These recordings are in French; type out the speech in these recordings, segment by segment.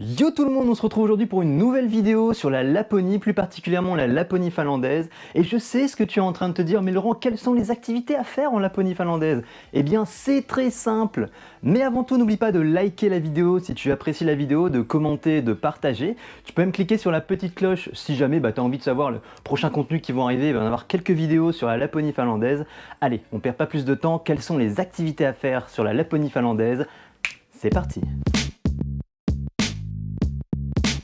Yo tout le monde, on se retrouve aujourd'hui pour une nouvelle vidéo sur la Laponie, plus particulièrement la Laponie finlandaise. Et je sais ce que tu es en train de te dire, mais Laurent, quelles sont les activités à faire en Laponie finlandaise? Eh bien, c'est très simple. Mais avant tout, n'oublie pas de liker la vidéo si tu apprécies la vidéo, de commenter, de partager. Tu peux même cliquer sur la petite cloche si jamais tu as envie de savoir le prochain contenu qui vont arriver. Il va y en avoir quelques vidéos sur la Laponie finlandaise. Allez, on perd pas plus de temps. Quelles sont les activités à faire sur la Laponie finlandaise? C'est parti!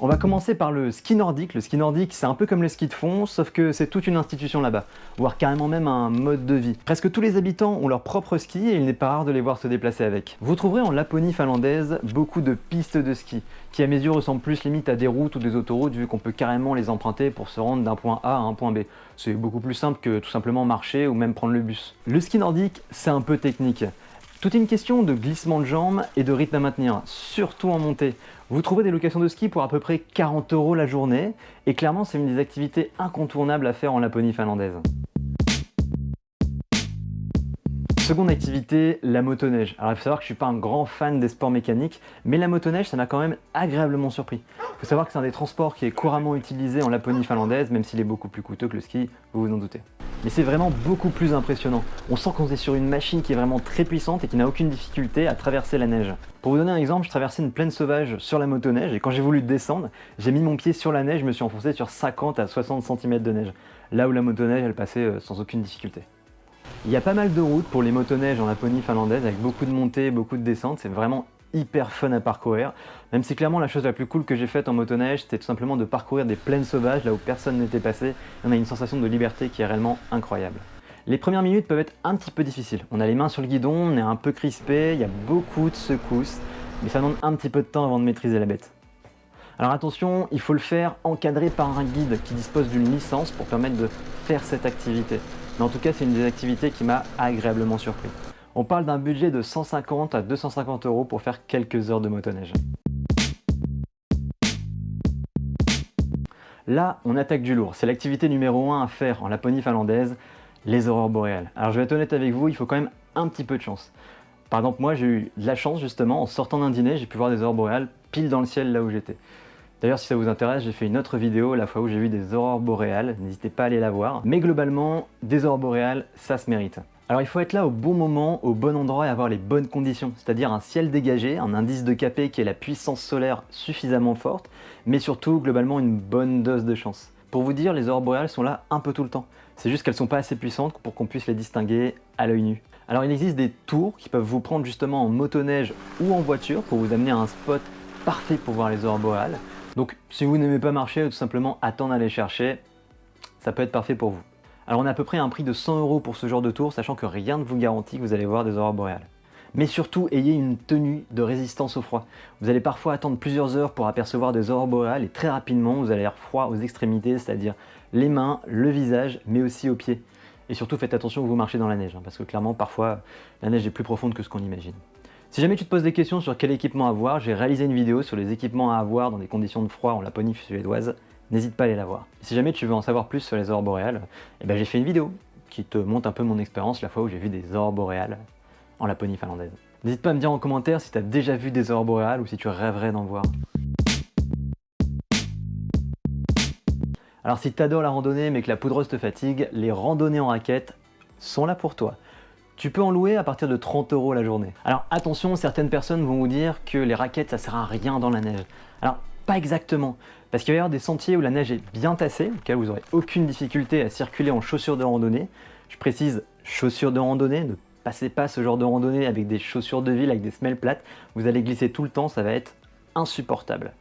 On va commencer par le ski nordique. Le ski nordique, c'est un peu comme le ski de fond, sauf que c'est toute une institution là-bas, voire carrément même un mode de vie. Presque tous les habitants ont leur propre ski et il n'est pas rare de les voir se déplacer avec. Vous trouverez en Laponie finlandaise beaucoup de pistes de ski, qui à mes yeux ressemblent plus limite à des routes ou des autoroutes, vu qu'on peut carrément les emprunter pour se rendre d'un point A à un point B. C'est beaucoup plus simple que tout simplement marcher ou même prendre le bus. Le ski nordique, c'est un peu technique. Tout est une question de glissement de jambes et de rythme à maintenir, surtout en montée. Vous trouvez des locations de ski pour à peu près 40 € la journée, et clairement c'est une des activités incontournables à faire en Laponie finlandaise. Seconde activité, la motoneige. Alors il faut savoir que je ne suis pas un grand fan des sports mécaniques, mais la motoneige ça m'a quand même agréablement surpris. Il faut savoir que c'est un des transports qui est couramment utilisé en Laponie finlandaise, même s'il est beaucoup plus coûteux que le ski, vous vous en doutez. Mais c'est vraiment beaucoup plus impressionnant. On sent qu'on est sur une machine qui est vraiment très puissante et qui n'a aucune difficulté à traverser la neige. Pour vous donner un exemple, je traversais une plaine sauvage sur la motoneige et quand j'ai voulu descendre, j'ai mis mon pied sur la neige, je me suis enfoncé sur 50 à 60 cm de neige. Là où la motoneige, elle passait sans aucune difficulté. Il y a pas mal de routes pour les motoneiges en Laponie finlandaise avec beaucoup de montées, beaucoup de descentes, c'est vraiment hyper fun à parcourir. Même si clairement la chose la plus cool que j'ai faite en motoneige, c'était tout simplement de parcourir des plaines sauvages là où personne n'était passé. Et on a une sensation de liberté qui est réellement incroyable. Les premières minutes peuvent être un petit peu difficiles. On a les mains sur le guidon, on est un peu crispé, il y a beaucoup de secousses, mais ça demande un petit peu de temps avant de maîtriser la bête. Alors attention, il faut le faire encadré par un guide qui dispose d'une licence pour permettre de faire cette activité. Mais en tout cas, c'est une des activités qui m'a agréablement surpris. On parle d'un budget de 150 à 250 € pour faire quelques heures de motoneige. Là, on attaque du lourd. C'est l'activité numéro 1 à faire en Laponie finlandaise, les aurores boréales. Alors je vais être honnête avec vous, il faut quand même un petit peu de chance. Par exemple, moi j'ai eu de la chance justement, en sortant d'un dîner, j'ai pu voir des aurores boréales pile dans le ciel là où j'étais. D'ailleurs, si ça vous intéresse, j'ai fait une autre vidéo la fois où j'ai vu des aurores boréales, n'hésitez pas à aller la voir. Mais globalement, des aurores boréales, ça se mérite. Alors il faut être là au bon moment, au bon endroit et avoir les bonnes conditions, c'est-à-dire un ciel dégagé, un indice de Capet qui est la puissance solaire suffisamment forte, mais surtout globalement une bonne dose de chance. Pour vous dire, les aurores boréales sont là un peu tout le temps. C'est juste qu'elles ne sont pas assez puissantes pour qu'on puisse les distinguer à l'œil nu. Alors il existe des tours qui peuvent vous prendre justement en motoneige ou en voiture pour vous amener à un spot parfait pour voir les aurores boréales. Donc si vous n'aimez pas marcher ou tout simplement attendre à les chercher, ça peut être parfait pour vous. Alors on a à peu près un prix de 100 € pour ce genre de tour, sachant que rien ne vous garantit que vous allez voir des aurores boréales. Mais surtout, ayez une tenue de résistance au froid. Vous allez parfois attendre plusieurs heures pour apercevoir des aurores boréales et très rapidement, vous allez avoir froid aux extrémités, c'est-à-dire les mains, le visage, mais aussi aux pieds. Et surtout, faites attention où vous marchez dans la neige, parce que clairement, parfois, la neige est plus profonde que ce qu'on imagine. Si jamais tu te poses des questions sur quel équipement avoir, j'ai réalisé une vidéo sur les équipements à avoir dans des conditions de froid en Laponie suédoise. N'hésite pas à aller la voir. Si jamais tu veux en savoir plus sur les aurores boréales, j'ai fait une vidéo qui te montre un peu mon expérience la fois où j'ai vu des aurores boréales en Laponie finlandaise. N'hésite pas à me dire en commentaire si tu as déjà vu des aurores boréales ou si tu rêverais d'en voir. Alors si tu adores la randonnée mais que la poudreuse te fatigue, les randonnées en raquettes sont là pour toi. Tu peux en louer à partir de 30 € la journée. Alors attention, certaines personnes vont vous dire que les raquettes ça sert à rien dans la neige. Alors pas exactement, parce qu'il va y avoir des sentiers où la neige est bien tassée, auquel vous n'aurez aucune difficulté à circuler en chaussures de randonnée. Je précise chaussures de randonnée, ne passez pas ce genre de randonnée avec des chaussures de ville, avec des semelles plates, vous allez glisser tout le temps, ça va être insupportable.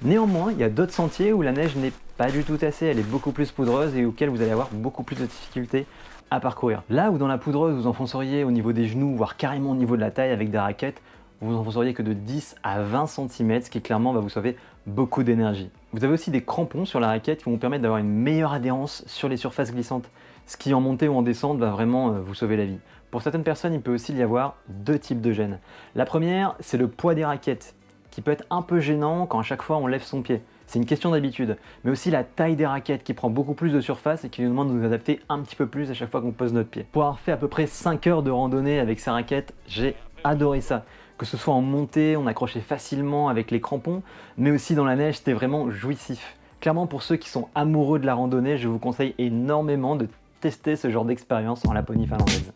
Néanmoins, il y a d'autres sentiers où la neige n'est pas du tout tassée, elle est beaucoup plus poudreuse et auxquels vous allez avoir beaucoup plus de difficultés à parcourir. Là où dans la poudreuse vous enfonceriez au niveau des genoux, voire carrément au niveau de la taille avec des raquettes, vous enfonceriez que de 10 à 20 cm, ce qui clairement va vous sauver beaucoup d'énergie. Vous avez aussi des crampons sur la raquette qui vont vous permettre d'avoir une meilleure adhérence sur les surfaces glissantes, ce qui en montée ou en descente va vraiment vous sauver la vie. Pour certaines personnes, il peut aussi y avoir deux types de gêne. La première, c'est le poids des raquettes, qui peut être un peu gênant quand à chaque fois on lève son pied. C'est une question d'habitude, mais aussi la taille des raquettes qui prend beaucoup plus de surface et qui nous demande de nous adapter un petit peu plus à chaque fois qu'on pose notre pied. Pour avoir fait à peu près 5 heures de randonnée avec ces raquettes, j'ai adoré ça. Que ce soit en montée, on accrochait facilement avec les crampons, mais aussi dans la neige, c'était vraiment jouissif. Clairement, pour ceux qui sont amoureux de la randonnée, je vous conseille énormément de tester ce genre d'expérience en Laponie finlandaise.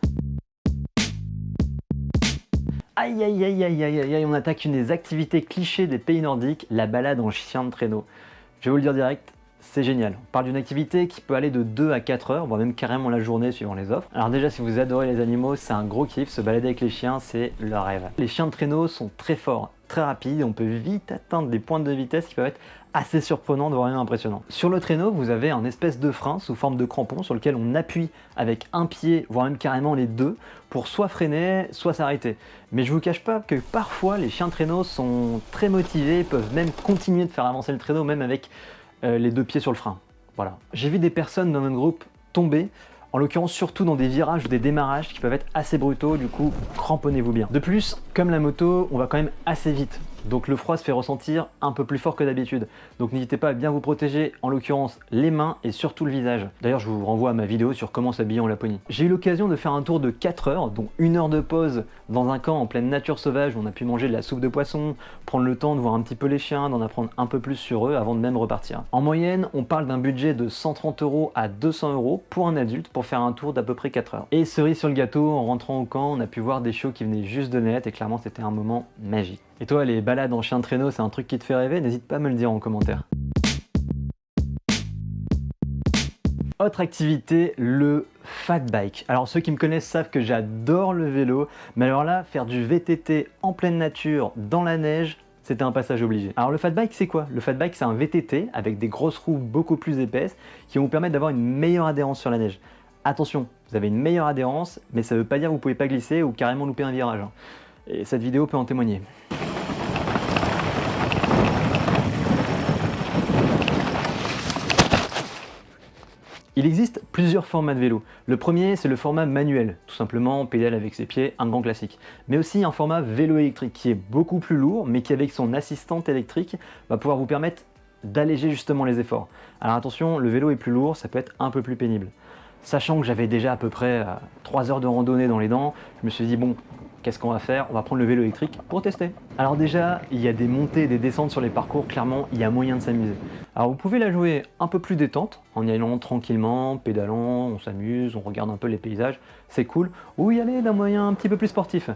Aïe aïe aïe aïe aïe aïe aïe, on attaque une des activités clichés des pays nordiques, la balade en chien de traîneau. Je vais vous le dire direct, c'est génial. On parle d'une activité qui peut aller de 2 à 4 heures, voire même carrément la journée suivant les offres. Alors déjà, si vous adorez les animaux, c'est un gros kiff, se balader avec les chiens, c'est le rêve. Les chiens de traîneau sont très forts, très rapides, on peut vite atteindre des pointes de vitesse qui peuvent être assez surprenantes, voire même impressionnantes. Sur le traîneau, vous avez un espèce de frein sous forme de crampon sur lequel on appuie avec un pied, voire même carrément les deux, pour soit freiner, soit s'arrêter. Mais je vous cache pas que parfois les chiens de traîneau sont très motivés, peuvent même continuer de faire avancer le traîneau, même avec les deux pieds sur le frein. Voilà. J'ai vu des personnes dans notre groupe tomber, en l'occurrence surtout dans des virages ou des démarrages qui peuvent être assez brutaux, du coup cramponnez-vous bien. De plus, comme la moto, on va quand même assez vite, donc le froid se fait ressentir un peu plus fort que d'habitude. Donc n'hésitez pas à bien vous protéger, en l'occurrence les mains et surtout le visage. D'ailleurs, je vous renvoie à ma vidéo sur comment s'habiller en Laponie. J'ai eu l'occasion de faire un tour de 4 heures, dont 1 heure de pause dans un camp en pleine nature sauvage où on a pu manger de la soupe de poisson, prendre le temps de voir un petit peu les chiens, d'en apprendre un peu plus sur eux avant de même repartir. En moyenne, on parle d'un budget de 130 € à 200 € pour un adulte pour faire un tour d'à peu près 4 heures. Et cerise sur le gâteau, en rentrant au camp, on a pu voir des chiots qui venaient juste de naître et clairement c'était un moment magique. Et toi, les balades en chien de traîneau, c'est un truc qui te fait rêver? N'hésite pas à me le dire en commentaire. Autre activité, le fat bike. Alors ceux qui me connaissent savent que j'adore le vélo, mais alors là, faire du VTT en pleine nature, dans la neige, c'était un passage obligé. Alors le fat bike, c'est quoi? Le fat bike, c'est un VTT avec des grosses roues beaucoup plus épaisses qui vont vous permettre d'avoir une meilleure adhérence sur la neige. Attention, vous avez une meilleure adhérence, mais ça ne veut pas dire que vous ne pouvez pas glisser ou carrément louper un virage. Et cette vidéo peut en témoigner. Il existe plusieurs formats de vélo. Le premier, c'est le format manuel, tout simplement on pédale avec ses pieds, un grand classique. Mais aussi un format vélo électrique qui est beaucoup plus lourd, mais qui avec son assistante électrique va pouvoir vous permettre d'alléger justement les efforts. Alors attention, le vélo est plus lourd, ça peut être un peu plus pénible. Sachant que j'avais déjà à peu près 3 heures de randonnée dans les dents, je me suis dit bon, qu'est-ce qu'on va faire? On va prendre le vélo électrique pour tester. Alors déjà, il y a des montées et des descentes sur les parcours, clairement, il y a moyen de s'amuser. Alors vous pouvez la jouer un peu plus détente, en y allant tranquillement, pédalant, on s'amuse, on regarde un peu les paysages, c'est cool. Ou y aller d'un moyen un petit peu plus sportif.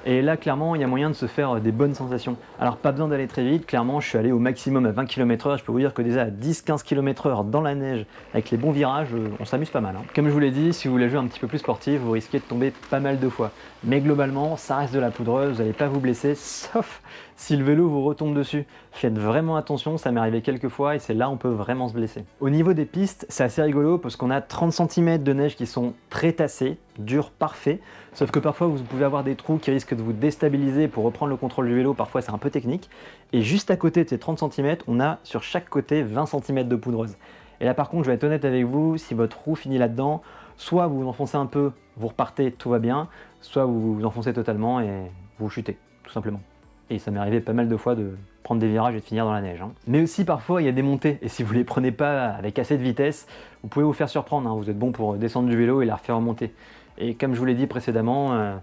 Et là, clairement, il y a moyen de se faire des bonnes sensations. Alors, pas besoin d'aller très vite. Clairement, je suis allé au maximum à 20 km/h. Je peux vous dire que déjà à 10-15 km/h dans la neige, avec les bons virages, on s'amuse pas mal. Comme je vous l'ai dit, si vous voulez jouer un petit peu plus sportif, vous risquez de tomber pas mal de fois. Mais globalement, ça reste de la poudreuse. Vous n'allez pas vous blesser, sauf si le vélo vous retombe dessus. Faites vraiment attention, ça m'est arrivé quelques fois et c'est là où on peut vraiment se blesser. Au niveau des pistes, c'est assez rigolo parce qu'on a 30 cm de neige qui sont très tassés, durs, parfaits. Sauf que parfois vous pouvez avoir des trous qui risquent de vous déstabiliser pour reprendre le contrôle du vélo, parfois c'est un peu technique. Et juste à côté de ces 30 cm, on a sur chaque côté 20 cm de poudreuse. Et là par contre, je vais être honnête avec vous, si votre roue finit là-dedans, soit vous vous enfoncez un peu, vous repartez, tout va bien, soit vous vous enfoncez totalement et vous chutez, tout simplement. Et ça m'est arrivé pas mal de fois de prendre des virages et de finir dans la neige. Mais aussi parfois il y a des montées, et si vous les prenez pas avec assez de vitesse, vous pouvez vous faire surprendre, vous êtes bon pour descendre du vélo et la refaire remonter. Et comme je vous l'ai dit précédemment,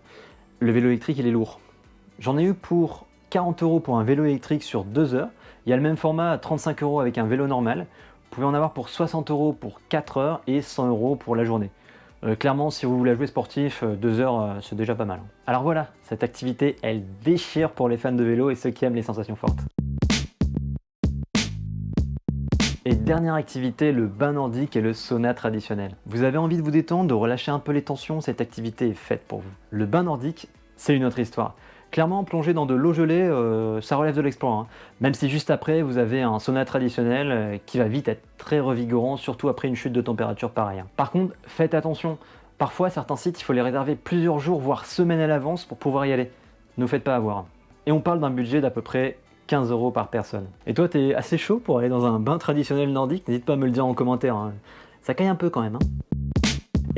le vélo électrique il est lourd. J'en ai eu pour 40 € pour un vélo électrique sur 2 heures. Il y a le même format à 35 € avec un vélo normal. Vous pouvez en avoir pour 60 € pour 4 heures et 100 € pour la journée. Clairement, si vous voulez jouer sportif, 2 heures, c'est déjà pas mal. Alors voilà, cette activité, elle déchire pour les fans de vélo et ceux qui aiment les sensations fortes. Et dernière activité, le bain nordique et le sauna traditionnel. Vous avez envie de vous détendre, de relâcher un peu les tensions, cette activité est faite pour vous. Le bain nordique, c'est une autre histoire. Clairement, plonger dans de l'eau gelée, ça relève de l'exploit. Même si juste après, vous avez un sauna traditionnel qui va vite être très revigorant, surtout après une chute de température pareille. Par contre, faites attention. Parfois, certains sites, il faut les réserver plusieurs jours, voire semaines à l'avance pour pouvoir y aller. Ne vous faites pas avoir. Et on parle d'un budget d'à peu près 15 € par personne. Et toi, t'es assez chaud pour aller dans un bain traditionnel nordique? N'hésite pas à me le dire en commentaire. Ça caille un peu quand même.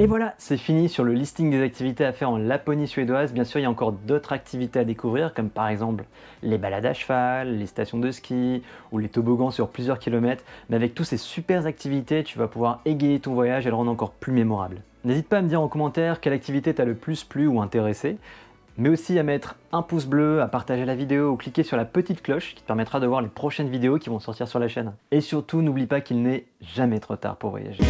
Et voilà, c'est fini sur le listing des activités à faire en Laponie suédoise. Bien sûr, il y a encore d'autres activités à découvrir, comme par exemple les balades à cheval, les stations de ski ou les toboggans sur plusieurs kilomètres. Mais avec toutes ces super activités, tu vas pouvoir égayer ton voyage et le rendre encore plus mémorable. N'hésite pas à me dire en commentaire quelle activité t'a le plus plu ou intéressé. mais aussi à mettre un pouce bleu, à partager la vidéo ou cliquer sur la petite cloche qui te permettra de voir les prochaines vidéos qui vont sortir sur la chaîne. Et surtout, n'oublie pas qu'il n'est jamais trop tard pour voyager.